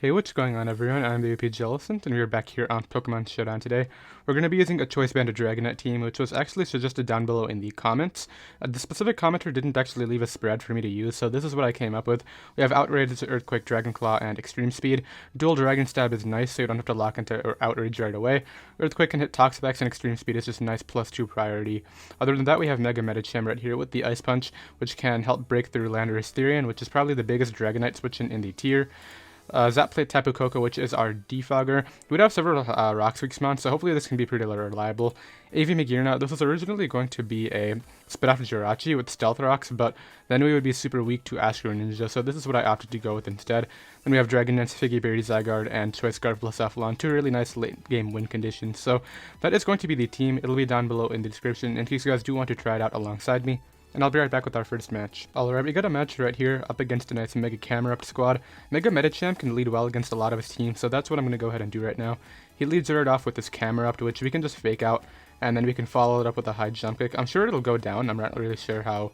Hey, what's going on everyone? I'm the OPJellicent, and we are back here on Pokemon Showdown today. We're going to be using a Choice Band Dragonite team, which was actually suggested down below in the comments. The specific commenter didn't actually leave a spread for me to use, so this is what I came up with. We have Outrage, Earthquake, Dragonclaw, and Extremespeed. Dual Dragon Stab is nice, so you don't have to lock into Outrage right away. Earthquake can hit Toxapex, and Extremespeed is just nice +2 priority. Other than that, we have Mega Medicham right here with the Ice Punch, which can help break through Landorus Therian, which is probably the biggest Dragonite switch in the tier. Zap played Tapu Koko, which is our defogger. We would have several Rock Squeaks mounts, so hopefully this can be pretty reliable. AV Magearna, this was originally going to be a Spit Off Jirachi with Stealth Rocks, but then we would be super weak to Astro Ninja, so this is what I opted to go with instead. Then we have Dragon Dance, Figgy Berry, Zygarde, and Choice Scarf plus Avalon, two really nice late game win conditions. So that is going to be the team. It'll be down below in the description in case you guys do want to try it out alongside me. And I'll be right back with our first match. Alright, we got a match right here up against a nice Mega Camerupt squad. Mega Medicham can lead well against a lot of his team, so that's what I'm going to go ahead and do right now. He leads right off with this Camerupt, which we can just fake out, and then we can follow it up with a high jump kick. I'm sure it'll go down. I'm not really sure how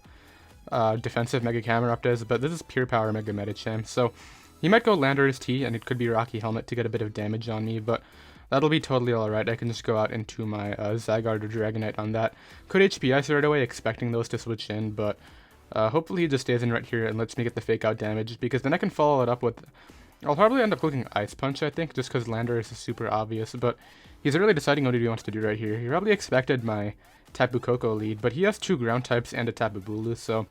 defensive Mega Camerupt is, but this is pure power Mega Medicham, so he might go Landorus T, and it could be Rocky Helmet to get a bit of damage on me, but that'll be totally alright. I can just go out into my Zygarde or Dragonite on that. Could HP Ice right away, expecting those to switch in, but hopefully he just stays in right here and lets me get the fake out damage, because then I can follow it up with... I'll probably end up clicking Ice Punch, I think, just because Landorus is super obvious, but he's really deciding what he wants to do right here. He probably expected my Tapu Koko lead, but he has two ground types and a Tapu Bulu, so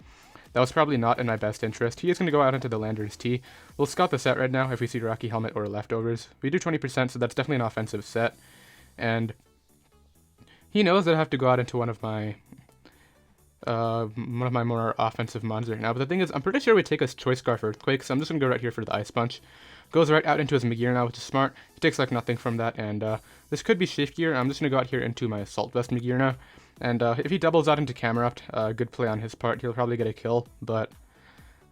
that was probably not in my best interest. He is going to go out into the Landorus T. We'll scout the set right now if we see Rocky Helmet or Leftovers. We do 20%, so that's definitely an offensive set. And he knows that I have to go out into one of my more offensive mons right now. But the thing is, I'm pretty sure we take a Choice Scarf Earthquake, so I'm just going to go right here for the Ice Punch. Goes right out into his Magearna, which is smart. He takes like nothing from that, and this could be Shift Gear. I'm just going to go out here into my Assault Vest Magearna. And if he doubles out into Camerupt, good play on his part. He'll probably get a kill, but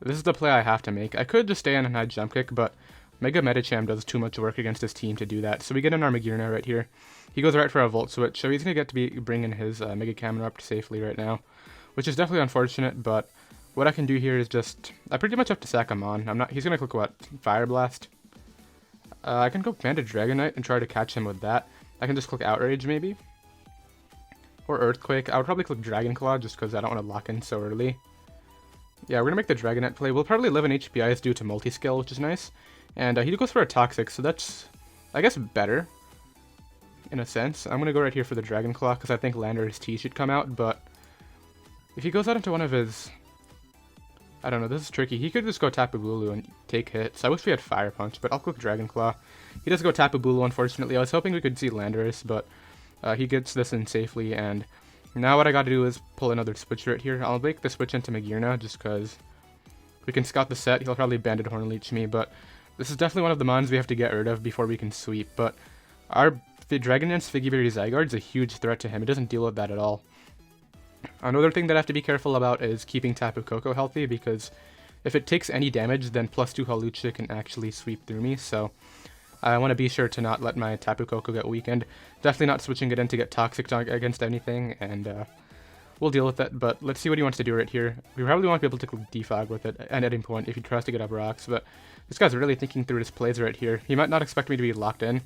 this is the play I have to make. I could just stay on and high jump kick, but Mega Medicham does too much work against his team to do that. So we get in our Magearna right here. He goes right for a Volt Switch, so he's going to get to be bringing his Mega Camerupt safely right now, which is definitely unfortunate, but what I can do here is just... I pretty much have to sack him on. He's going to click what? Fire Blast? I can go Banded Dragonite and try to catch him with that. I can just click Outrage maybe. Or Earthquake. I would probably click Dragonclaw just because I don't want to lock in so early. Yeah, we're going to make the Dragonite play. We'll probably live in HP Ice due to Multiscale, which is nice. And he goes for a Toxic, so that's, I guess, better. In a sense. I'm going to go right here for the Dragonclaw because I think Landorus T should come out, but if he goes out into one of his... I don't know, this is tricky. He could just go Tapu Bulu and take hits. I wish we had Fire Punch, but I'll click Dragonclaw. He does go Tapu Bulu, unfortunately. I was hoping we could see Landorus, but he gets this in safely, and now what I gotta do is pull another switch right here. I'll make the switch into Magearna, just because we can scout the set. He'll probably Banded Hornleech me, but this is definitely one of the mons we have to get rid of before we can sweep. But our Dragon Dance Figgy Berry Zygarde is a huge threat to him. It doesn't deal with that at all. Another thing that I have to be careful about is keeping Tapu Koko healthy, because if it takes any damage, then +2 Hawlucha can actually sweep through me, so I want to be sure to not let my Tapu Koko get weakened. Definitely not switching it in to get Toxic against anything, and we'll deal with that, but let's see what he wants to do right here. We probably won't be able to defog with it at any point if he tries to get up rocks, but this guy's really thinking through his plays right here. He might not expect me to be locked in.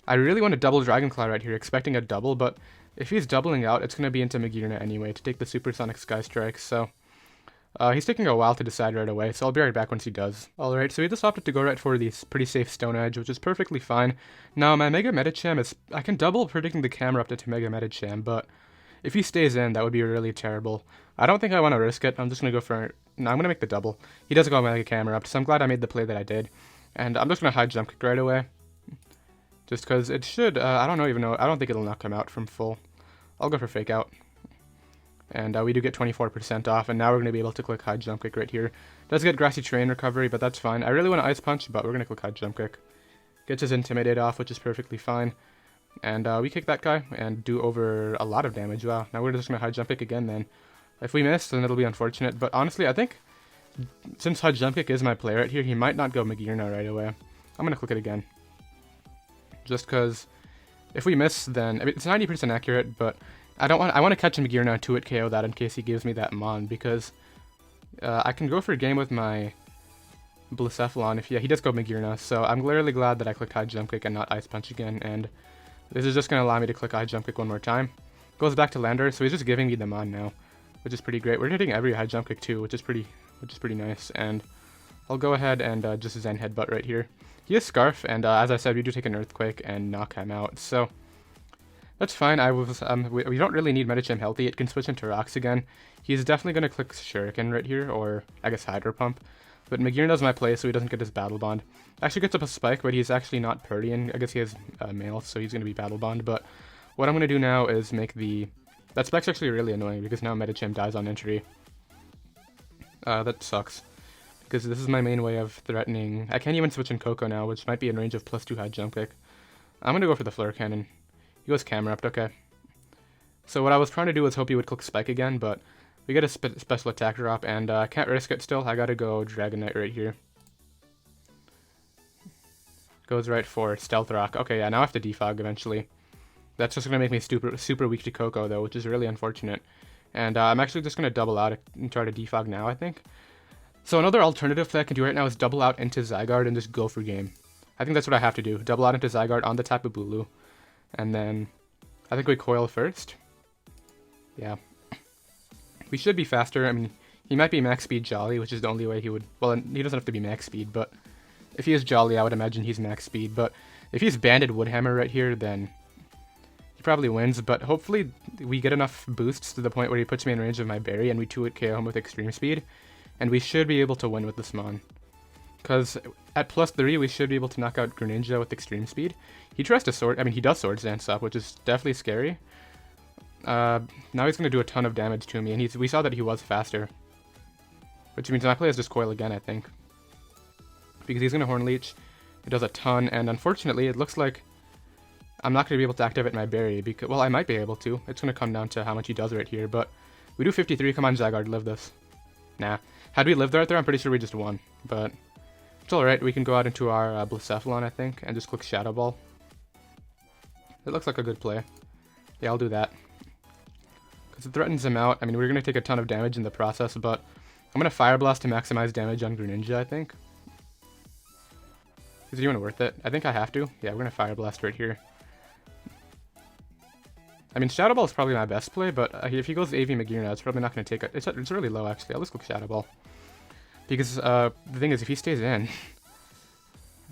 I really want to double Dragonclaw right here, expecting a double, but if he's doubling out, it's going to be into Magearna anyway to take the Supersonic Sky Strike, so he's taking a while to decide right away, so I'll be right back once he does. Alright, so he just opted to go right for the pretty safe Stone Edge, which is perfectly fine. Now, my Mega Medicham is... I can double predicting the Camerupt into Mega Medicham, but if he stays in, that would be really terrible. I don't think I want to risk it. I'm just going to go for... No, I'm going to make the double. He doesn't go Mega Camerupt, so I'm glad I made the play that I did. And I'm just going to high jump kick right away. Just because it should... I don't know. I don't think it'll knock him out from full. I'll go for Fake Out. And we do get 24% off, and now we're going to be able to click High Jump Kick right here. Does get Grassy Terrain recovery, but that's fine. I really want to Ice Punch, but we're going to click High Jump Kick. Gets his Intimidate off, which is perfectly fine. And we kick that guy and do over a lot of damage. Wow, now we're just going to High Jump Kick again then. If we miss, then it'll be unfortunate, but honestly, I think since High Jump Kick is my play right here, he might not go Magearna right away. I'm going to click it again. Just because if we miss, then... I mean, it's 90% accurate, but I want to catch him Magearna and 2-hit KO that in case he gives me that Mon, because I can go for a game with my Blacephalon. If yeah, he does go Magearna, so I'm really glad that I clicked High Jump Kick and not Ice Punch again, and this is just going to allow me to click High Jump Kick one more time. Goes back to Lander, so he's just giving me the Mon now, which is pretty great. We're hitting every High Jump Kick too, which is pretty nice, and I'll go ahead and just Zen Headbutt right here. He has Scarf, and as I said, we do take an Earthquake and knock him out, so that's fine. We don't really need Medicham healthy. It can switch into Rocks again. He's definitely going to click Shuriken right here, or I guess Hydro Pump. But Magearna's my play, so he doesn't get his Battle Bond. Actually gets up a Spike, but he's actually not Purdian. I guess he has Mail, so he's going to be Battle Bond. But what I'm going to do now is make the... That Spike's actually really annoying, because now Medicham dies on entry. That sucks. Because this is my main way of threatening... I can't even switch in Koko now, which might be in range of +2 High Jump Kick. I'm going to go for the Flare Cannon. He goes Camera Up, okay. So what I was trying to do was hope he would click Spike again, but we get a special attack drop, and I can't risk it still. I gotta go Dragonite right here. Goes right for Stealth Rock. Okay, yeah, now I have to Defog eventually. That's just gonna make me super weak to Koko, though, which is really unfortunate. And I'm actually just gonna double out and try to Defog now, I think. So another alternative that I can do right now is double out into Zygarde and just go for game. I think that's what I have to do. Double out into Zygarde on the Tapu Bulu. And then I think we coil first. Yeah. We should be faster. I mean, he might be max speed Jolly, which is the only way he would... Well, he doesn't have to be max speed, but if he is Jolly, I would imagine he's max speed. But if he's Banded Woodhammer right here, then he probably wins. But hopefully we get enough boosts to the point where he puts me in range of my berry, and we 2-hit KO him with Extreme Speed. And we should be able to win with this Mon. Because at +3, we should be able to knock out Greninja with Extreme Speed. He tries to Sword... I mean, he does Swords Dance up, which is definitely scary. Now he's going to do a ton of damage to me, and we saw that he was faster. Which means my play is just Coil again, I think. Because he's going to Horn Leech. It does a ton, and unfortunately, it looks like I'm not going to be able to activate my berry. Because, well, I might be able to. It's going to come down to how much he does right here, but we do 53. Come on, Zygarde, live this. Nah. Had we lived right there, I'm pretty sure we just won. But it's alright. We can go out into our Blacephalon, I think, and just click Shadow Ball. It looks like a good play. Yeah, I'll do that. Because it threatens him out. I mean, we're going to take a ton of damage in the process, but I'm going to Fire Blast to maximize damage on Greninja, I think. Is it even worth it? I think I have to. Yeah, we're going to Fire Blast right here. I mean, Shadow Ball is probably my best play, but if he goes AV Magearna, it's probably not going to take it. It's really low, actually. I'll just click Shadow Ball. Because the thing is, if he stays in...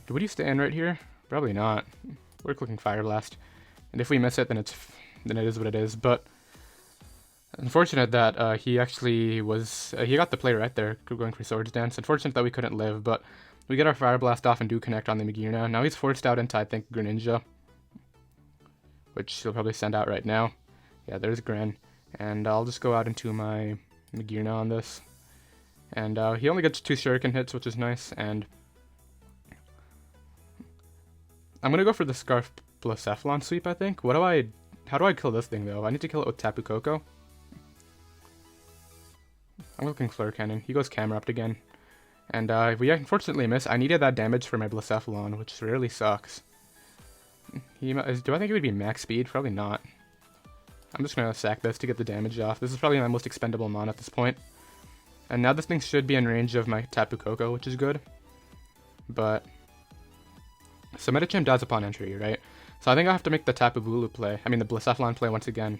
Would he stay in right here? Probably not. We're clicking Fire Blast. And if we miss it, then it is what it is. But unfortunate that he actually was... he got the play right there, going for Swords Dance. Unfortunate that we couldn't live, but we get our Fire Blast off and do connect on the Magearna. Now he's forced out into, I think, Greninja, which he'll probably send out right now. Yeah, there's Gren. And I'll just go out into my Magearna on this. And he only gets 2 Shuriken hits, which is nice. And I'm going to go for the Scarf Blacephalon sweep, I think. How do I kill this thing, though? I need to kill it with Tapu Koko. I'm looking Flare Cannon. He goes Camera Up again. And we unfortunately miss. I needed that damage for my Blacephalon, which really sucks. Do I think he would be max speed? Probably not. I'm just going to sack this to get the damage off. This is probably my most expendable Mon at this point. And now this thing should be in range of my Tapu Koko, which is good. But... So Medicham dies upon entry, right? So I think I have to make the Tapu Bulu play. I mean the Blacephalon play once again.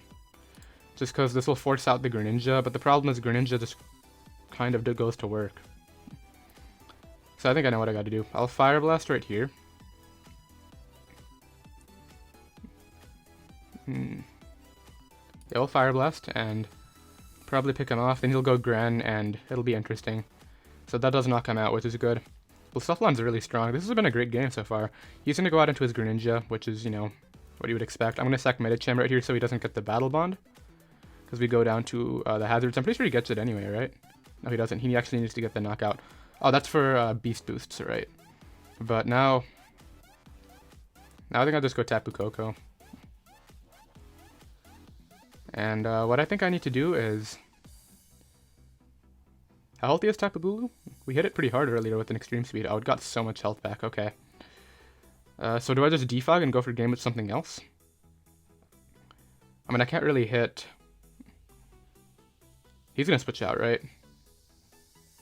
Just because this will force out the Greninja, but the problem is Greninja just kind of goes to work. So I think I know what I gotta do. I'll Fire Blast right here. Yeah, we'll Fire Blast and probably pick him off. Then he'll go Gren and it'll be interesting. So that does knock him out, which is good. Blacephalon's really strong. This has been a great game so far. He's going to go out into his Greninja, which is, you know, what you would expect. I'm going to sack Medicham right here so he doesn't get the Battle Bond. Because we go down to the hazards. I'm pretty sure he gets it anyway, right? No, he doesn't. He actually needs to get the knockout. Oh, that's for Beast Boosts, right? But now I think I'll just go Tapu Koko. And what I think I need to do is... How healthy is Tapu Bulu? We hit it pretty hard earlier with an Extreme Speed. Oh, it got so much health back. Okay. So do I just defog and go for game with something else? I mean, I can't really hit... He's going to switch out, right?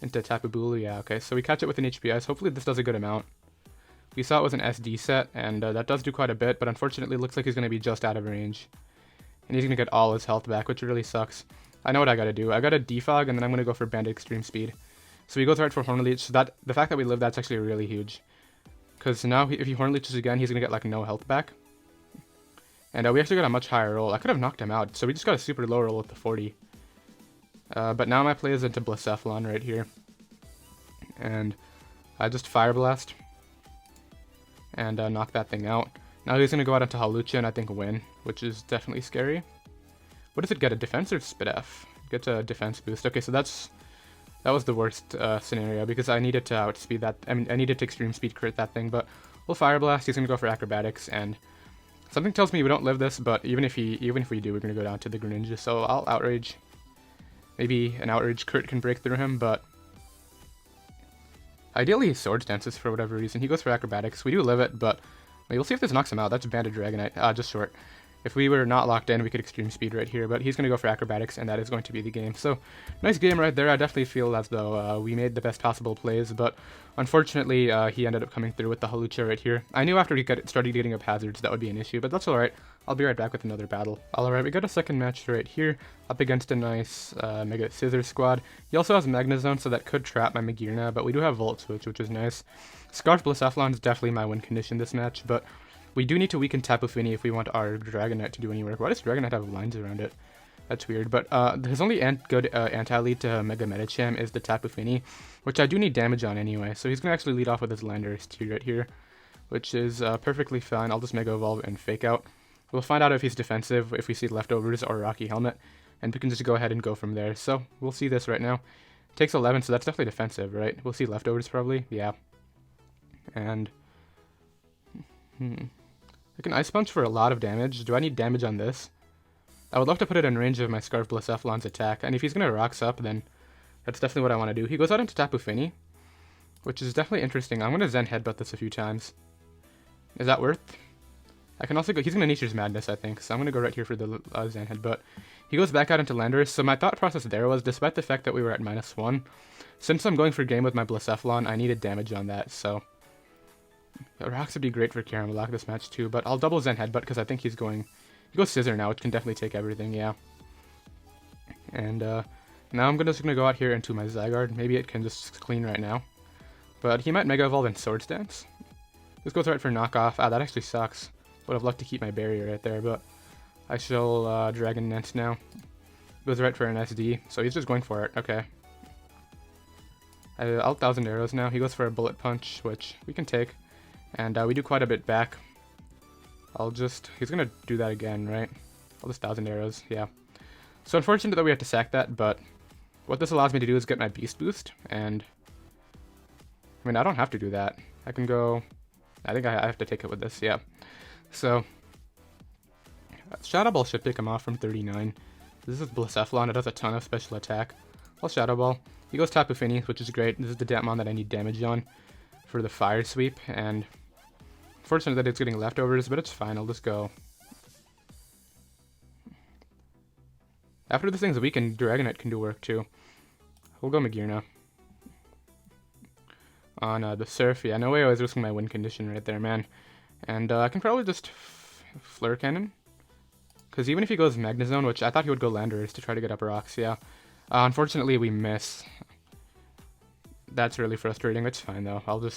into Tapu Bulu. Yeah, okay, so we catch it with an HPS. Hopefully this does a good amount. We saw it was an SD set, and that does do quite a bit, but unfortunately it looks like he's going to be just out of range. And he's going to get all his health back, which really sucks. I know what I got to do. I got to defog, and then I'm going to go for Banded Extreme Speed. So he goes right for Horn Leech, so that, the fact that we live, that's actually really huge. Because now if he Horn Leeches again, he's going to get like no health back. And we actually got a much higher roll. I could have knocked him out, so we just got a super low roll with the 40. But now my play is into Blacephalon right here. And I just Fire Blast. And knock that thing out. Now he's going to go out into Hawlucha and I think win, which is definitely scary. What does it get, a defense or Spit F? It gets a defense boost. Okay, so that was the worst scenario because I needed to outspeed that. I mean, I needed to Extreme Speed crit that thing, but we'll Fire Blast. He's going to go for Acrobatics, and something tells me we don't live this, but even if we do, we're going to go down to the Greninja, so I'll Outrage. Maybe an Outrage crit can break through him, but ideally he Swords Dances for whatever reason. He goes for Acrobatics. We do live it, but we'll see if this knocks him out. That's Banded Dragonite. Just short. If we were not locked in, we could Extreme Speed right here, but he's going to go for Acrobatics, and that is going to be the game. So, nice game right there. I definitely feel as though we made the best possible plays, but unfortunately, he ended up coming through with the Hawlucha right here. I knew after he started getting up hazards that would be an issue, but that's alright. I'll be right back with another battle. Alright, we got a second match right here, up against a nice Mega Scissors squad. He also has Magnezone, so that could trap my Magearna, but we do have Volt Switch, which is nice. Scarf Blacephalon is definitely my win condition this match, but we do need to weaken Tapu Fini if we want our Dragonite to do any work. Why does Dragonite have lines around it? That's weird, but his only good anti-lead to Mega Medicham is the Tapu Fini, which I do need damage on anyway, so he's going to actually lead off with his Landorus too right here, which is perfectly fine. I'll just Mega Evolve and Fake Out. We'll find out if he's defensive, if we see Leftovers or Rocky Helmet, and we can just go ahead and go from there. So we'll see this right now. It takes 11, so that's definitely defensive, right? We'll see Leftovers probably, yeah. And I can Ice Punch for a lot of damage. Do I need damage on this? I would love to put it in range of my Scarf Blacephalon's attack, and if he's going to Rocks up, then that's definitely what I want to do. He goes out into Tapu Fini, which is definitely interesting. I'm going to Zen Headbutt this a few times. Is that worth? I can also go, he's going to Nature's Madness, I think, so I'm going to go right here for the Zen Headbutt. He goes back out into Landorus, so my thought process there was, despite the fact that we were at -1, since I'm going for game with my Blacephalon, I needed damage on that, so Rocks would be great for Karen Block this match too, but I'll double Zen Headbutt because I think he goes Scissor now, which can definitely take everything, yeah. And now I'm just gonna go out here into my Zygarde. Maybe it can just clean right now, but he might Mega Evolve and Swords Dance. This goes right for knockoff. Ah, that actually sucks. Would have loved to keep my barrier right there, but I shall Dragon Nest now. Goes right for an SD, so he's just going for it. Okay. I'll 1,000 arrows now. He goes for a Bullet Punch, which we can take. And we do quite a bit back. He's going to do that again, right? I'll just 1,000 arrows, yeah. So unfortunate that we have to sack that, but what this allows me to do is get my Beast Boost, and I mean, I don't have to do that. I can go, I think I have to take it with this, yeah. So, Shadow Ball should pick him off from 39. This is Blacephalon, it does a ton of special attack. I'll Shadow Ball. He goes Tapu Fini, which is great. This is the Datmon that I need damage on for the Fire Sweep, and fortunate that it's getting Leftovers, but it's fine, I'll just go. After this thing's weakened, Dragonite can do work too. We'll go Magearna. On the Surf, yeah, no way I was risking my win condition right there, man. And I can probably just Flare Cannon. Because even if he goes Magnezone, which I thought he would go Landorus to try to get up rocks, yeah. Unfortunately, we miss. That's really frustrating. It's fine, though. I'll go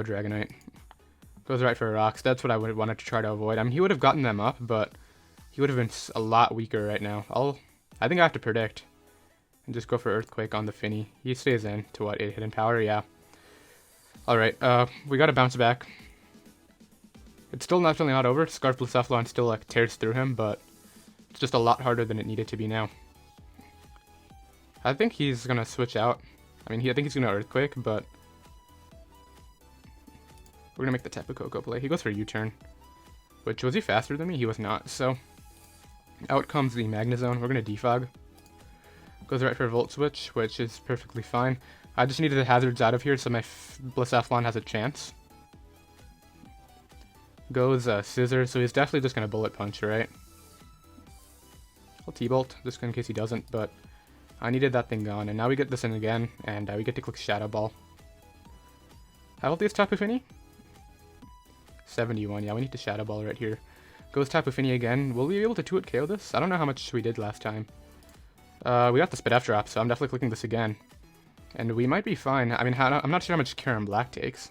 Dragonite. Goes right for rocks. That's what I would wanted to try to avoid. I mean, he would have gotten them up, but he would have been a lot weaker right now. I think I have to predict. And just go for Earthquake on the Fini. He stays in to what, 8 hidden power? Yeah. Alright, we gotta bounce back. It's still definitely not over. Scarf Blacephalon still like tears through him, but it's just a lot harder than it needed to be now. I think he's gonna switch out. I mean, I think he's gonna Earthquake, but we're gonna make the Tapu Koko play. He goes for U-turn, which, was he faster than me? He was not, so out comes the Magnezone. We're gonna defog. Goes right for Volt Switch, which is perfectly fine. I just needed the hazards out of here so my Blacephalon has a chance. Goes Scissor, so he's definitely just going to Bullet Punch, right? I'll T-Bolt, just in case he doesn't, but I needed that thing gone, and now we get this in again, and we get to click Shadow Ball. How old is Tapu Fini? 71, yeah, we need to Shadow Ball right here. Goes Tapu Fini again. Will we be able to 2-hit KO this? I don't know how much we did last time. We got the Spit F drop, so I'm definitely clicking this again. And we might be fine. I mean, I'm not sure how much Kyurem Black takes.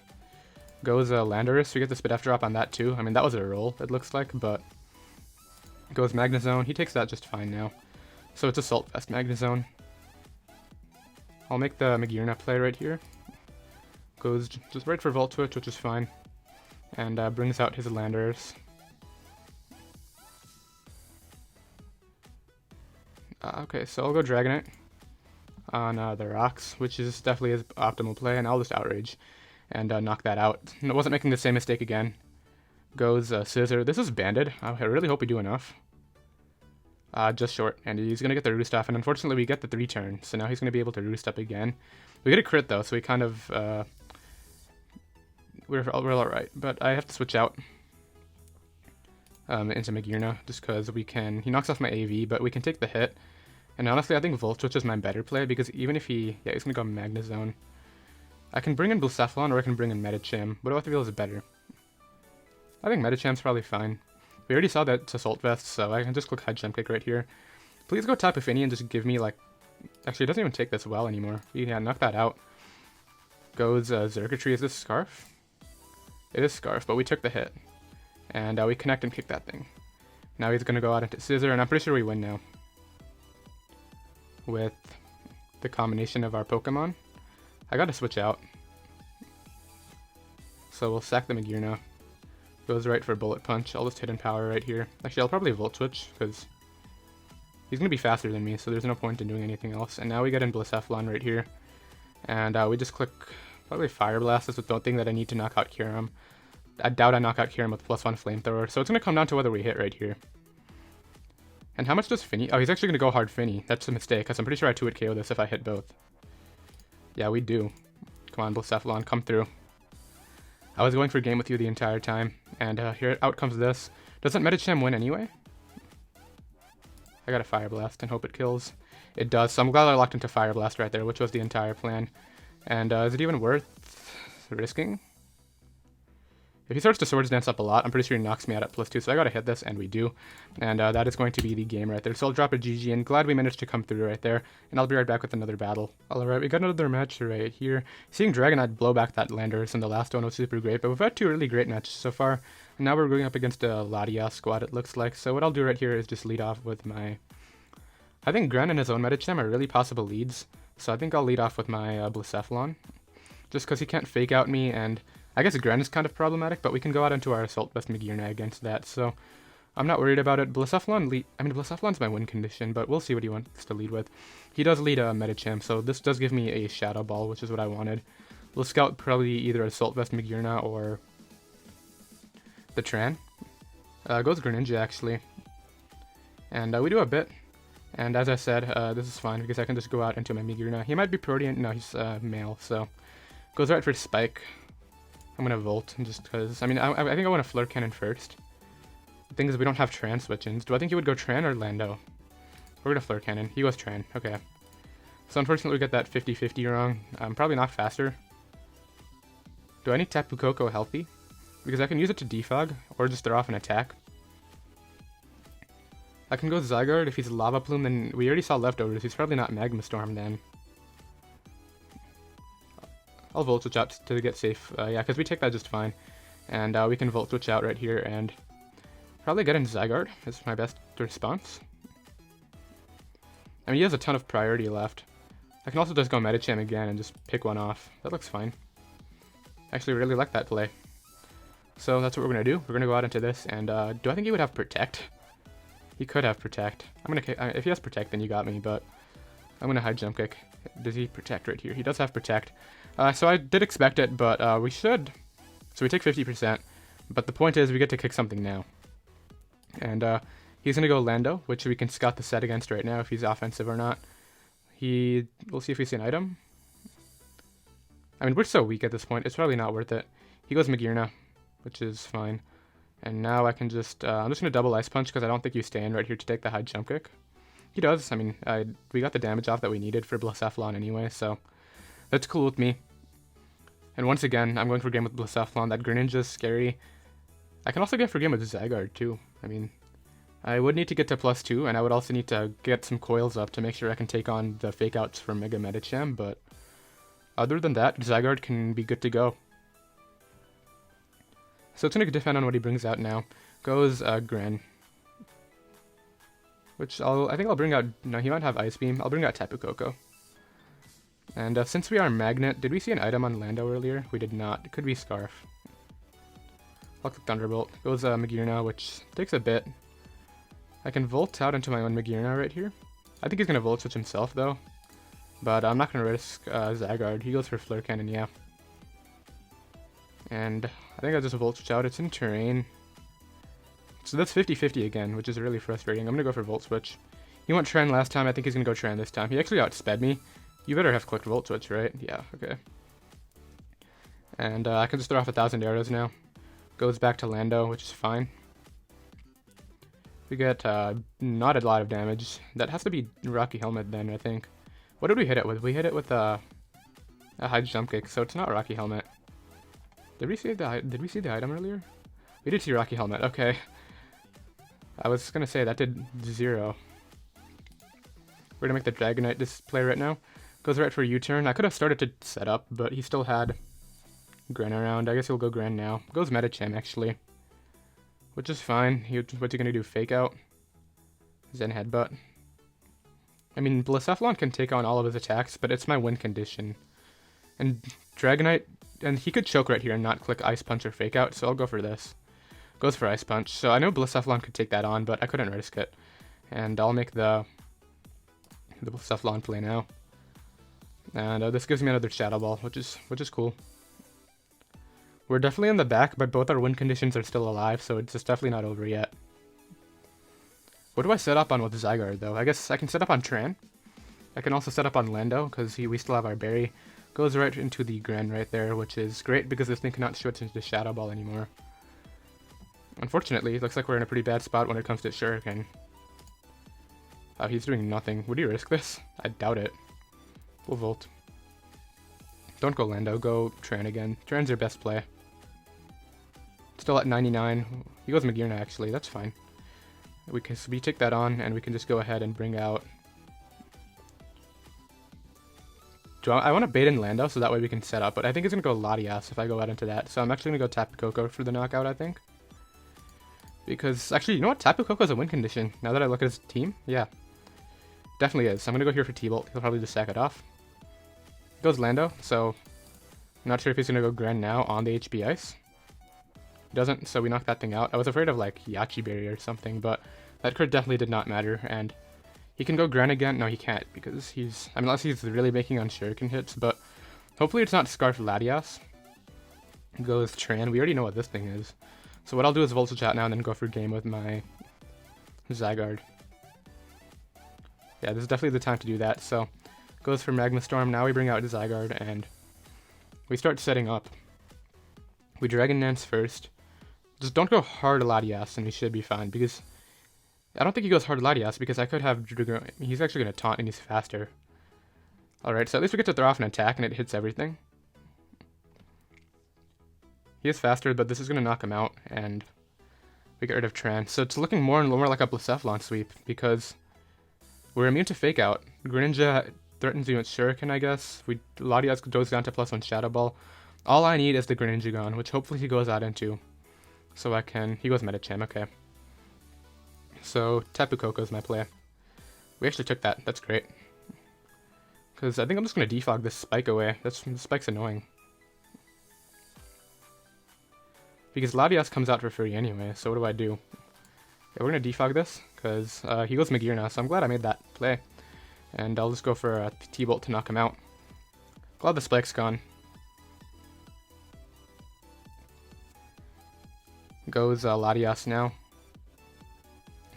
Goes Landorus, we get the Spit F drop on that too. I mean, that was a roll, it looks like, but... Goes Magnezone, he takes that just fine now. So it's Assault Vest Magnezone. I'll make the Magearna play right here. Goes just right for Volt Switch, which is fine. And brings out his Landorus. Okay, so I'll go Dragonite on the rocks, which is definitely his optimal play, and I'll just Outrage and knock that out. I wasn't making the same mistake again. Goes Scissor. This is banded. I really hope we do enough. Just short, and he's going to get the Roost off, and unfortunately we get the 3 turn, so now he's going to be able to Roost up again. We get a crit though, so we kind of... we're alright, but I have to switch out into Magearna, just because we can... He knocks off my AV, but we can take the hit. And honestly, I think Volt Switch is my better play, because even if he... Yeah, he's going to go Magnezone. I can bring in Blacephalon, or I can bring in Medicham. What do I feel is better? I think Medicham's probably fine. We already saw that it's Assault Vest, so I can just click High Jump Kick right here. Please go Tapu Fini and just give me, like... Actually, it doesn't even take this well anymore. Yeah, knock that out. Goes Xurkitree. Is this Scarf? It is Scarf, but we took the hit. And we connect and kick that thing. Now he's going to go out into Scissor, and I'm pretty sure we win now. With the combination of our Pokemon. I gotta switch out. So we'll sack the Magearna. Goes right for Bullet Punch. I'll just Hidden Power right here. Actually, I'll probably Volt Switch, because he's going to be faster than me, so there's no point in doing anything else. And now we get in Blacephalon right here. And we just click probably Fire Blast. That's the thing that I need to knock out Kyurem. I doubt I knock out Kyurem with +1 Flamethrower, so it's going to come down to whether we hit right here. And how much does Fini? Oh, he's actually going to go hard Fini. That's a mistake, because I'm pretty sure I 2-hit KO this if I hit both. Yeah, we do. Come on, Blacephalon, come through. I was going for game with you the entire time, and here out comes this. Doesn't Medicham win anyway? I got a Fire Blast and hope it kills. It does, so I'm glad I locked into Fire Blast right there, which was the entire plan. And is it even worth risking? If he starts to Swords Dance up a lot, I'm pretty sure he knocks me out at +2, so I gotta hit this, and we do. And that is going to be the game right there. So I'll drop a GG, and glad we managed to come through right there. And I'll be right back with another battle. Alright, we got another match right here. Seeing Dragonite blow back that Landorus in the last one was super great, but we've had 2 really great matches so far. And now we're going up against a Latias squad, it looks like. So what I'll do right here is just lead off with my... I think Gran and his own Medicham are really possible leads. So I think I'll lead off with my Blacephalon. Just because he can't fake out me, and... I guess Gran is kind of problematic, but we can go out into our Assault Vest Magearna against that, so I'm not worried about it. Blacephalon's my win condition, but we'll see what he wants to lead with. He does lead a Medicham, so this does give me a Shadow Ball, which is what I wanted. We'll scout probably either Assault Vest Magearna or the Tran. Goes Greninja, actually. And we do a bit. And as I said, this is fine, because I can just go out into my Magearna. He might be Protean. No, he's male, so goes right for Spike. I'm going to Volt, just because, I mean, I think I want to Flare Cannon first. The thing is, we don't have Tran switch-ins. Do I think he would go Tran or Lando? We're going to Flare Cannon. He goes Tran. Okay. So unfortunately, we get that 50-50 wrong. I'm probably not faster. Do I need Tapu Koko healthy? Because I can use it to defog, or just throw off an attack. I can go Zygarde. If he's Lava Plume, then we already saw Leftovers. He's probably not Magma Storm then. I'll Volt Switch out to get safe, yeah, because we take that just fine. And we can Volt Switch out right here and probably get in Zygarde is my best response. I mean, he has a ton of priority left. I can also just go Medicham again and just pick one off. That looks fine. Actually, really like that play. So that's what we're going to do. We're going to go out into this, and do I think he would have Protect? He could have Protect. If he has Protect, then you got me, but I'm going to High Jump Kick. Does he Protect right here? He does have Protect. So I did expect it, but we should. So we take 50%, but the point is we get to kick something now. And he's going to go Lando, which we can scout the set against right now if he's offensive or not. We'll see if we see an item. I mean, we're so weak at this point, it's probably not worth it. He goes Magearna, which is fine. And now I can just, I'm just going to double Ice Punch because I don't think you stand right here to take the High Jump Kick. He does. I mean, we got the damage off that we needed for Blacephalon anyway, so that's cool with me. And once again, I'm going for game with Blacephalon. That Greninja's scary. I can also get for game with Zygarde too. I mean, I would need to get to +2, and I would also need to get some coils up to make sure I can take on the fake outs from Mega Medicham, but other than that, Zygarde can be good to go. So it's going to depend on what he brings out now. Goes Gren. Which I think I'll bring out, no, he might have Ice Beam. I'll bring out Tapu Koko. And since we are Magnet, did we see an item on Lando earlier? We did not. It could be Scarf. I'll click Thunderbolt. Goes Magearna, which takes a bit. I can Volt out into my own Magearna right here. I think he's going to Volt Switch himself though. But I'm not going to risk Zygarde. He goes for Flare Cannon, yeah. And I think I'll just Volt Switch out. It's in terrain. So that's 50-50 again, which is really frustrating. I'm going to go for Volt Switch. He went Tren last time. I think he's going to go Tren this time. He actually outsped me. You better have clicked Volt Switch, right? Yeah, okay. And I can just throw off 1,000 arrows now. Goes back to Lando, which is fine. We get not a lot of damage. That has to be Rocky Helmet then, I think. What did we hit it with? We hit it with a high jump kick, so it's not Rocky Helmet. Did we see the item earlier? We did see Rocky Helmet, okay. I was gonna say that did 0. We're gonna make the Dragonite display right now. Goes right for a U-turn. I could have started to set up, but he still had Gren around. I guess he'll go Gren now. Goes Medicham actually, which is fine. What's he gonna do? Fake out? Zen Headbutt. I mean, Blacephalon can take on all of his attacks, but it's my win condition. And Dragonite, and he could choke right here and not click Ice Punch or Fake Out, so I'll go for this. Goes for Ice Punch. So I know Blacephalon could take that on, but I couldn't risk it. And I'll make the Blacephalon play now. And this gives me another Shadow Ball, which is cool. We're definitely in the back, but both our win conditions are still alive, so it's just definitely not over yet. What do I set up on with Zygarde, though? I guess I can set up on Tran. I can also set up on Lando, because we still have our Berry. Goes right into the Gren right there, which is great, because this thing cannot switch into the Shadow Ball anymore. Unfortunately, it looks like we're in a pretty bad spot when it comes to Shuriken. He's doing nothing. Would you risk this? I doubt it. We'll Volt. Don't go Lando, go Tran again. Tran's your best play. Still at 99. He goes Magearna actually, that's fine. We take that on, and we can just go ahead and bring out... I want to bait in Lando, so that way we can set up, but I think it's going to go Latias if I go out into that. So I'm actually going to go Tapu Koko for the knockout, I think. Because, actually, you know what? Tapu Koko is a win condition. Now that I look at his team, yeah. Definitely is. I'm going to go here for T-Bolt. He'll probably just sack it off. Goes Lando, so I'm not sure if he's going to go Gren now on the HB Ice. He doesn't, so we knock that thing out. I was afraid of, like, Yachi Berry or something, but that crit definitely did not matter, and he can go Gren again. No, he can't, because he's... I mean, unless he's really making on Shuriken hits, but hopefully it's not Scarf Latias. Goes Tran. We already know what this thing is. So what I'll do is Volt Switch out now and then go for game with my Zygarde. Yeah, this is definitely the time to do that, so... Goes for Magma Storm. Now we bring out Zygarde, and we start setting up. We Dragon Dance first. Just don't go hard Latias, and we should be fine, because... I don't think he goes hard Latias, because I could have... He's actually going to taunt, and he's faster. Alright, so at least we get to throw off an attack, and it hits everything. He is faster, but this is going to knock him out, and we get rid of Tran. So it's looking more and more like a Blacephalon sweep, because we're immune to Fake Out. Greninja threatens you with Shuriken, I guess. Latias goes down to +1 Shadow Ball. All I need is the Greninja gone, which hopefully he goes out into. So I can... He goes Medicham, okay. So Tapu Koko is my play. We actually took that. That's great. Because I think I'm just going to defog this Spike away. The Spike's annoying. Because Latias comes out for free anyway, so what do? Yeah, we're going to defog this, because he goes Magearna, so I'm glad I made that play. And I'll just go for a T-Bolt to knock him out. Glad the Spike's gone. Goes Latias now.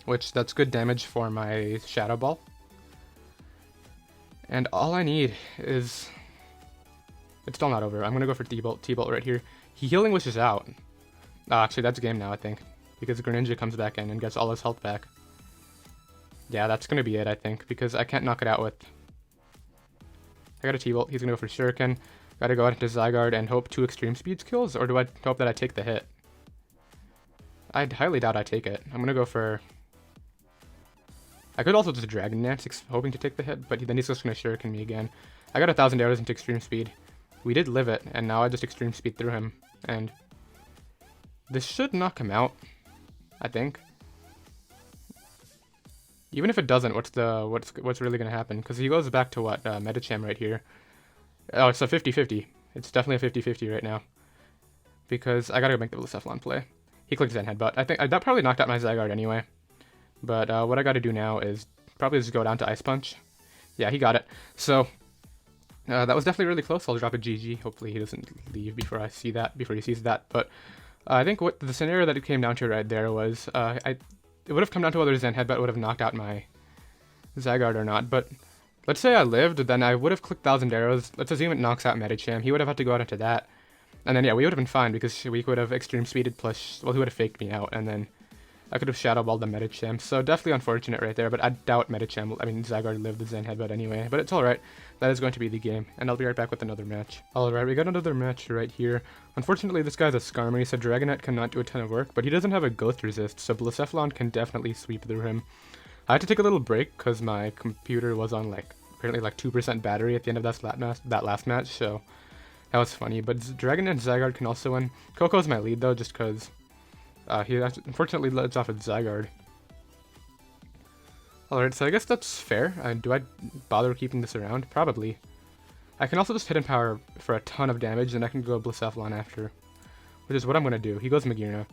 Which, that's good damage for my Shadow Ball. And all I need is... It's still not over. I'm going to go for T-Bolt right here. He Healing Wishes out. Actually, that's game now, I think. Because Greninja comes back in and gets all his health back. Yeah, that's going to be it, I think, because I can't knock it out with... I got a T-Bolt. He's going to go for Shuriken. Got to go out into Zygarde and hope 2 Extreme Speeds kills, or do I hope that I take the hit? I highly doubt I take it. I'm going to go for... I could also just Dragon Dance, hoping to take the hit, but then he's just going to Shuriken me again. I got 1,000 arrows into Extreme Speed. We did live it, and now I just Extreme Speed through him. And this should knock him out, I think. Even if it doesn't, what's really going to happen? Because he goes back to what? Medicham right here. Oh, it's a 50-50. It's definitely a 50-50 right now. Because I got to make the Blacephalon play. He clicked Zen Headbutt. I think that probably knocked out my Zygarde anyway. But what I got to do now is probably just go down to Ice Punch. Yeah, he got it. So that was definitely really close. I'll drop a GG. Hopefully he doesn't leave before he sees that. But I think what the scenario that it came down to right there was it would have come down to whether Zen Headbutt would have knocked out my Zygarde or not. But let's say I lived, then I would have clicked 1,000 arrows. Let's assume it knocks out Medicham. He would have had to go out into that. And then, yeah, we would have been fine because we could have Extreme Speeded plus... Well, he would have faked me out, and then I could have Shadow Balled the Medicham. So definitely unfortunate right there, but I doubt Zygarde lived the Zen Headbutt anyway. But it's alright. That is going to be the game, and I'll be right back with another match. Alright, we got another match right here. Unfortunately, this guy's a Skarmory, so Dragonite cannot do a ton of work, but he doesn't have a Ghost Resist, so Blacephalon can definitely sweep through him. I had to take a little break because my computer was on apparently 2% battery at the end of that last match, so that was funny. But Dragonite and Zygarde can also win. Koko's my lead though, just because he unfortunately lets off with Zygarde. Alright, so I guess that's fair. Do I bother keeping this around? Probably. I can also just Hidden Power for a ton of damage, and I can go Blacephalon after, which is what I'm going to do. He goes Magearna.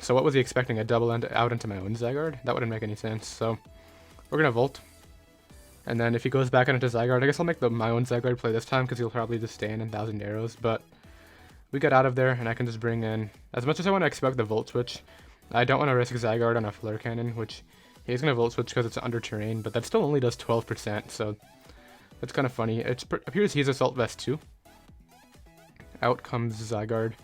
So what was he expecting? A double out into my own Zygarde? That wouldn't make any sense. So we're going to Volt. And then if he goes back into Zygarde, I guess I'll make my own Zygarde play this time because he'll probably just stay in 1,000 arrows. But we got out of there, and I can just bring in... As much as I want to expect the Volt Switch, I don't want to risk Zygarde on a Flare Cannon, which he's going to Volt Switch because it's under terrain, but that still only does 12%, so that's kind of funny. It appears he's Assault Vest too. Out comes Zygarde.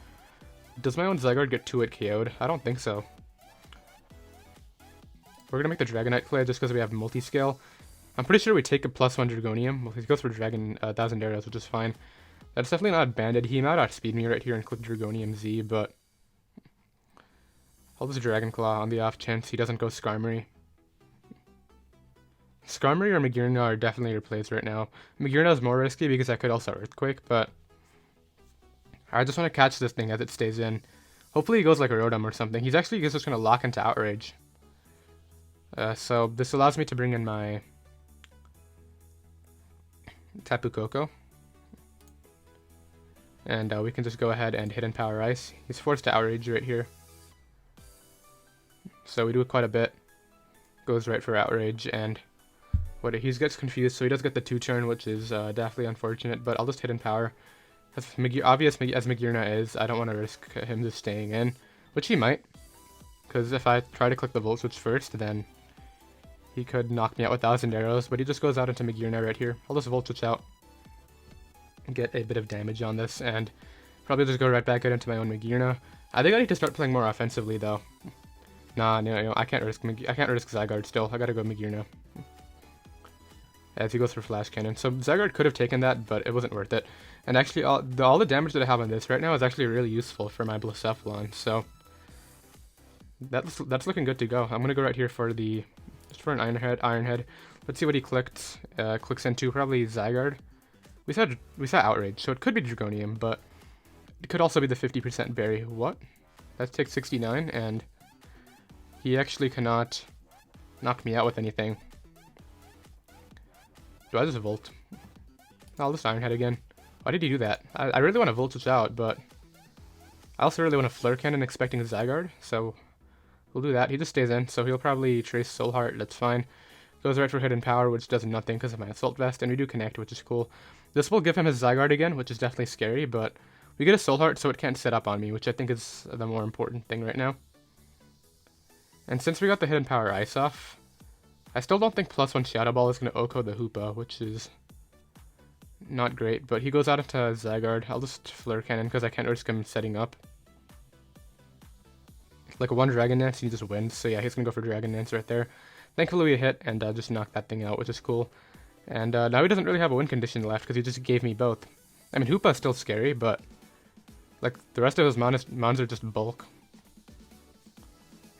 Does my own Zygarde get 2-hit KO'd? I don't think so. We're going to make the Dragonite play just because we have Multiscale. I'm pretty sure we take a +1 Dragonium. Well, he goes for 1,000 arrows, which is fine. That's definitely not banded. He might outspeed me right here and click Dragonium Z, but I'll just Dragon Claw on the off chance he doesn't go Skarmory. Skarmory or Magearna are definitely your plays right now. Magearna is more risky because I could also Earthquake, but I just want to catch this thing as it stays in. Hopefully he goes like a Rotom or something. He's actually just going to lock into Outrage. So this allows me to bring in my Tapu Koko. And we can just go ahead and Hidden Power Ice. He's forced to Outrage right here. So we do it quite a bit. Goes right for Outrage, and he gets confused, so he does get the 2-turn, which is definitely unfortunate, but I'll just Hidden Power. As obvious as Magearna is, I don't want to risk him just staying in, which he might, because if I try to click the Volt Switch first, then he could knock me out with 1,000 arrows, but he just goes out into Magearna right here. I'll just Volt Switch out and get a bit of damage on this, and probably just go right back out into my own Magearna. I think I need to start playing more offensively, though. Nah, no, I can't risk Zygarde still. I gotta go Magearna. As he goes for Flash Cannon. So Zygarde could have taken that, but it wasn't worth it. And actually, all the damage that I have on this right now is actually really useful for my Blacephalon. So that's looking good to go. I'm gonna go right here for just for an Iron Head. Let's see what he clicked. Clicks into probably Zygarde. We saw Outrage, so it could be Dragonium, but it could also be the 50% berry. What? That takes 69, and he actually cannot knock me out with anything. Do I just Volt? I'll just Iron Head again. Why did he do that? I really want to Volt Switch out, but I also really want to Flare Cannon expecting Zygarde, so we'll do that. He just stays in, so he'll probably trace Soul Heart. That's fine. Goes right for Hidden Power, which does nothing because of my Assault Vest, and we do connect, which is cool. This will give him his Zygarde again, which is definitely scary, but we get a Soul Heart, so it can't set up on me, which I think is the more important thing right now. And since we got the Hidden Power Ice off, I still don't think +1 Shadow Ball is going to Oko the Hoopa, which is not great, but he goes out into Zygarde. I'll just Flare Cannon because I can't risk him setting up. Like a 1 Dragon Dance, he just wins, so yeah, he's going to go for Dragon Dance right there. Thankfully we hit and just knocked that thing out, which is cool. And now he doesn't really have a win condition left because he just gave me both. I mean, Hoopa's still scary, but like the rest of his mons are just bulk.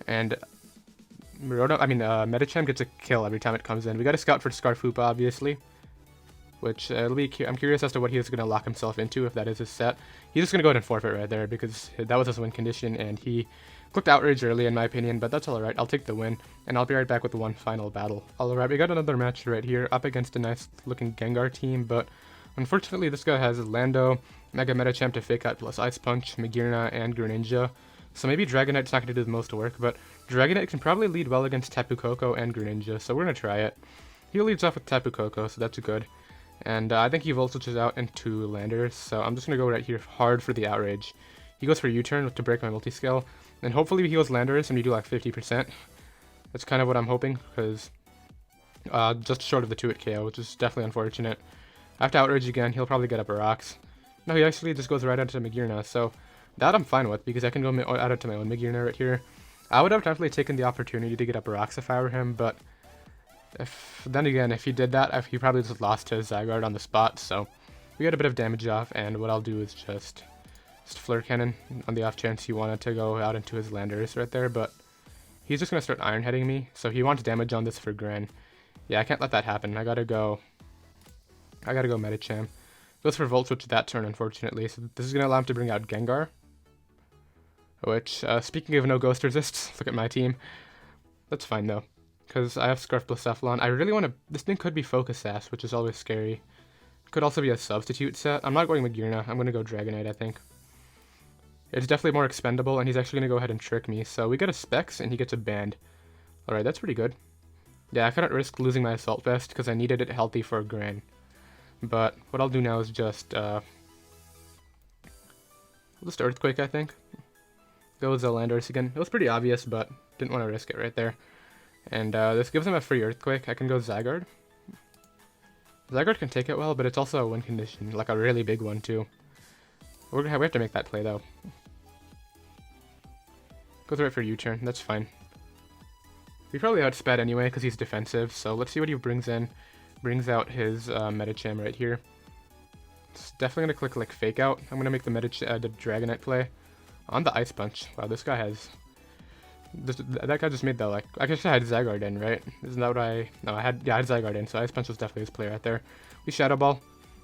And Medicham gets a kill every time it comes in. We got to scout for Scarf Hoopa, obviously. Which I'm curious as to what he is going to lock himself into if that is his set. He's just going to go ahead and forfeit right there because that was his win condition, and he clicked Outrage early in my opinion, but that's alright. I'll take the win, and I'll be right back with one final battle. Alright, we got another match right here up against a nice looking Gengar team, but unfortunately this guy has Lando, Mega Medicham to Fake Out plus Ice Punch, Magearna, and Greninja. So maybe Dragonite's not going to do the most work, but Dragonite can probably lead well against Tapu Koko and Greninja, so we're going to try it. He leads off with Tapu Koko, so that's good. And I think he Volt Switches out into Landers, so I'm just going to go right here hard for the Outrage. He goes for U-turn to break my Multiscale, and hopefully he goes Landers and we do like 50%. That's kind of what I'm hoping, because just short of the 2-hit KO, which is definitely unfortunate. I have to Outrage again, he'll probably get up a Rocks. No, he actually just goes right out to Magearna, so that I'm fine with, because I can go out it to my own Magearna right here. I would have definitely taken the opportunity to get up a Rocks if I were him, but then again, if he did that, he probably just lost his Zygarde on the spot, so we got a bit of damage off, and what I'll do is just Flare Cannon on the off chance he wanted to go out into his Landers right there, but he's just going to start Iron Heading me, so he wants damage on this for Gren. Yeah, I can't let that happen. I gotta go Medicham. Goes for Volt Switch that turn, unfortunately, so this is going to allow him to bring out Gengar, which, speaking of no Ghost Resists, look at my team. That's fine, though, because I have Scarf Blacephalon. I really want to... This thing could be Focus Sash, which is always scary. Could also be a substitute set. I'm not going Magearna. I'm going to go Dragonite, I think. It's definitely more expendable, and he's actually going to go ahead and trick me. So we get a Specs, and he gets a Band. Alright, that's pretty good. Yeah, I couldn't risk losing my Assault Vest, because I needed it healthy for Gran. But what I'll do now is just Earthquake, I think. Go with Landorus again. It was pretty obvious, but didn't want to risk it right there. And this gives him a free Earthquake. I can go Zygarde. Zygarde can take it well, but it's also a win condition, like a really big one too. We have to make that play though. Goes right for U-turn, that's fine. We probably outsped anyway because he's defensive, so let's see what he brings in. Brings out his Medicham right here. It's definitely going to click like Fake Out. I'm going to make the the Dragonite play on the Ice Punch. Wow, this guy has... that guy just made the, like... I guess I had Zygarde in, right? Isn't that what I... No, I had Zygarde in, so Ice Punch was definitely his play right there. We Shadow Ball,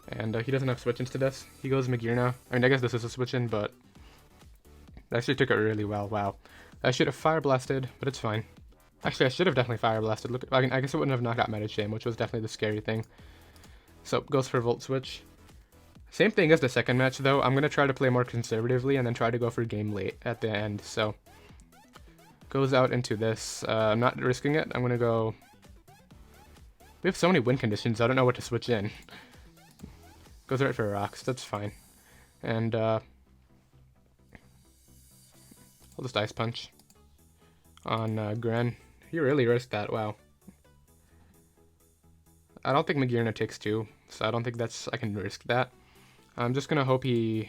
and he doesn't have switch into this. He goes Magearna. I mean, I guess this is a switch in, but... I actually took it really well, wow. I should have Fire Blasted, but it's fine. Actually, I should have definitely Fire Blasted. Look, I guess it wouldn't have knocked out Medicham, which was definitely the scary thing. So, goes for Volt Switch. Same thing as the second match, though. I'm going to try to play more conservatively and then try to go for game late at the end, so... Goes out into this. I'm not risking it. I'm going to go... We have so many win conditions, I don't know what to switch in. Goes right for Rocks, that's fine. And, I'll just Ice Punch on Gren. He really risked that, wow. I don't think Magearna takes 2, so I don't think I can risk that. I'm just gonna hope he...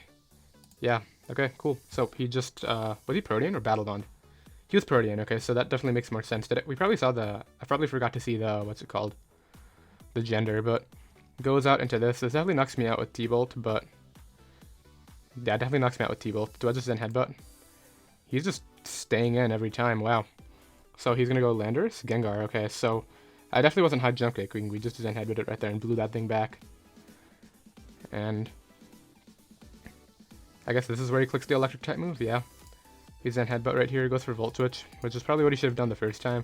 Yeah, okay, cool. So he just, was he Protean or Battledon? He was Protean, okay, so that definitely makes more sense. We probably saw I probably forgot to see the, what's it called? The gender, but goes out into this. This definitely knocks me out with T-Bolt, but... Yeah, definitely knocks me out with T-Bolt. Do I just Zen Headbutt? He's just staying in every time, wow. So he's gonna go Landorus? Gengar, okay, so... I definitely wasn't high jump kicking, we just Zen Headbutt it right there and blew that thing back. And... I guess this is where he clicks the electric type move, yeah. He's Zen Headbutt right here, goes for Volt Switch, which is probably what he should have done the first time.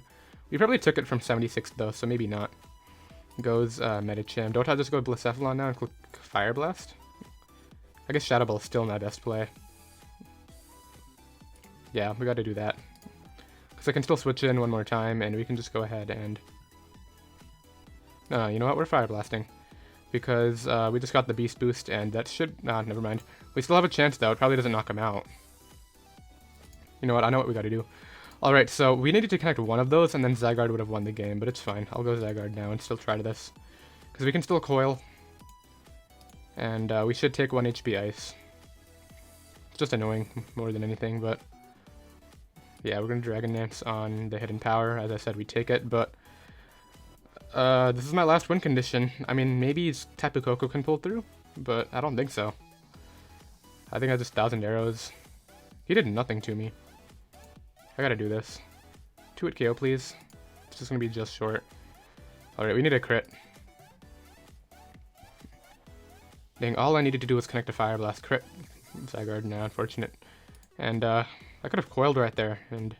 We probably took it from 76 though, so maybe not. Goes Medicham. Don't I just go Blacephalon now and click Fire Blast? I guess Shadow Ball is still my best play. Yeah, we gotta do that. Because I can still switch in one more time and we can just go ahead and... No, you know what? We're Fire Blasting. Because we just got the Beast Boost and that should... Nah, never mind. We still have a chance though. It probably doesn't knock him out. You know what? I know what we gotta do. Alright, so we needed to connect one of those and then Zygarde would have won the game, but it's fine. I'll go Zygarde now and still try to this. Because we can still Coil. And we should take 1 HP Ice. It's just annoying more than anything, but... Yeah, we're gonna Dragon Dance on the Hidden Power. As I said, we take it, but... This is my last win condition. I mean, maybe Tapu Koko can pull through, but I don't think so. I think I just 1,000 arrows. He did nothing to me. I gotta do this. 2-hit KO, please. It's just gonna be just short. Alright, we need a crit. Dang, all I needed to do was connect a Fire Blast. Crit. Zygarde, now unfortunate. And I could have coiled right there and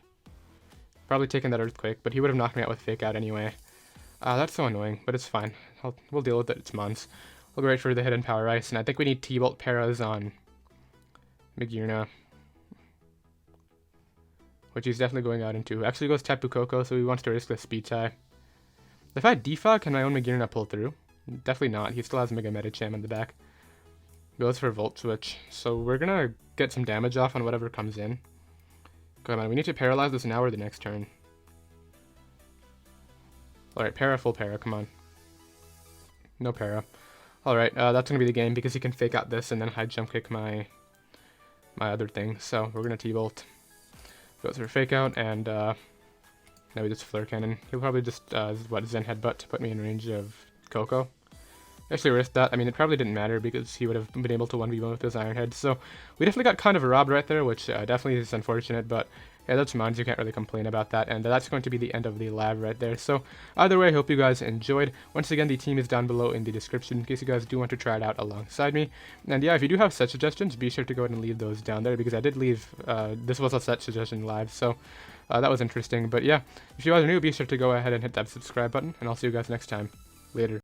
probably taken that Earthquake, but he would have knocked me out with Fake Out anyway. That's so annoying, but it's fine. We'll deal with it. It's Mons. We'll go right for the Hidden Power Ice, and I think we need T-Bolt Paras on Magearna, which he's definitely going out into. Actually goes Tapu Koko, so he wants to risk the speed tie. If I defog, can my own Magearna pull through? Definitely not. He still has Mega Medicham in the back. Goes for Volt Switch, so we're gonna get some damage off on whatever comes in. Come on, we need to paralyze this now or the next turn. Alright, para, full para, come on. No para. Alright, that's going to be the game because he can fake out this and then high jump kick my other thing. So we're going to T-Bolt. Goes for fake out and now we just Flare Cannon. He'll probably just, Zen Headbutt to put me in range of Koko. Actually risked that. I mean, it probably didn't matter because he would have been able to 1v1 with his Iron Head. So we definitely got kind of robbed right there, which definitely is unfortunate, but yeah, that's mine. You can't really complain about that. And that's going to be the end of the lab right there. So either way, I hope you guys enjoyed. Once again, the team is down below in the description in case you guys do want to try it out alongside me. And yeah, if you do have set suggestions, be sure to go ahead and leave those down there because I did leave, this was a set suggestion live. So that was interesting. But yeah, if you guys are new, be sure to go ahead and hit that subscribe button. And I'll see you guys next time. Later.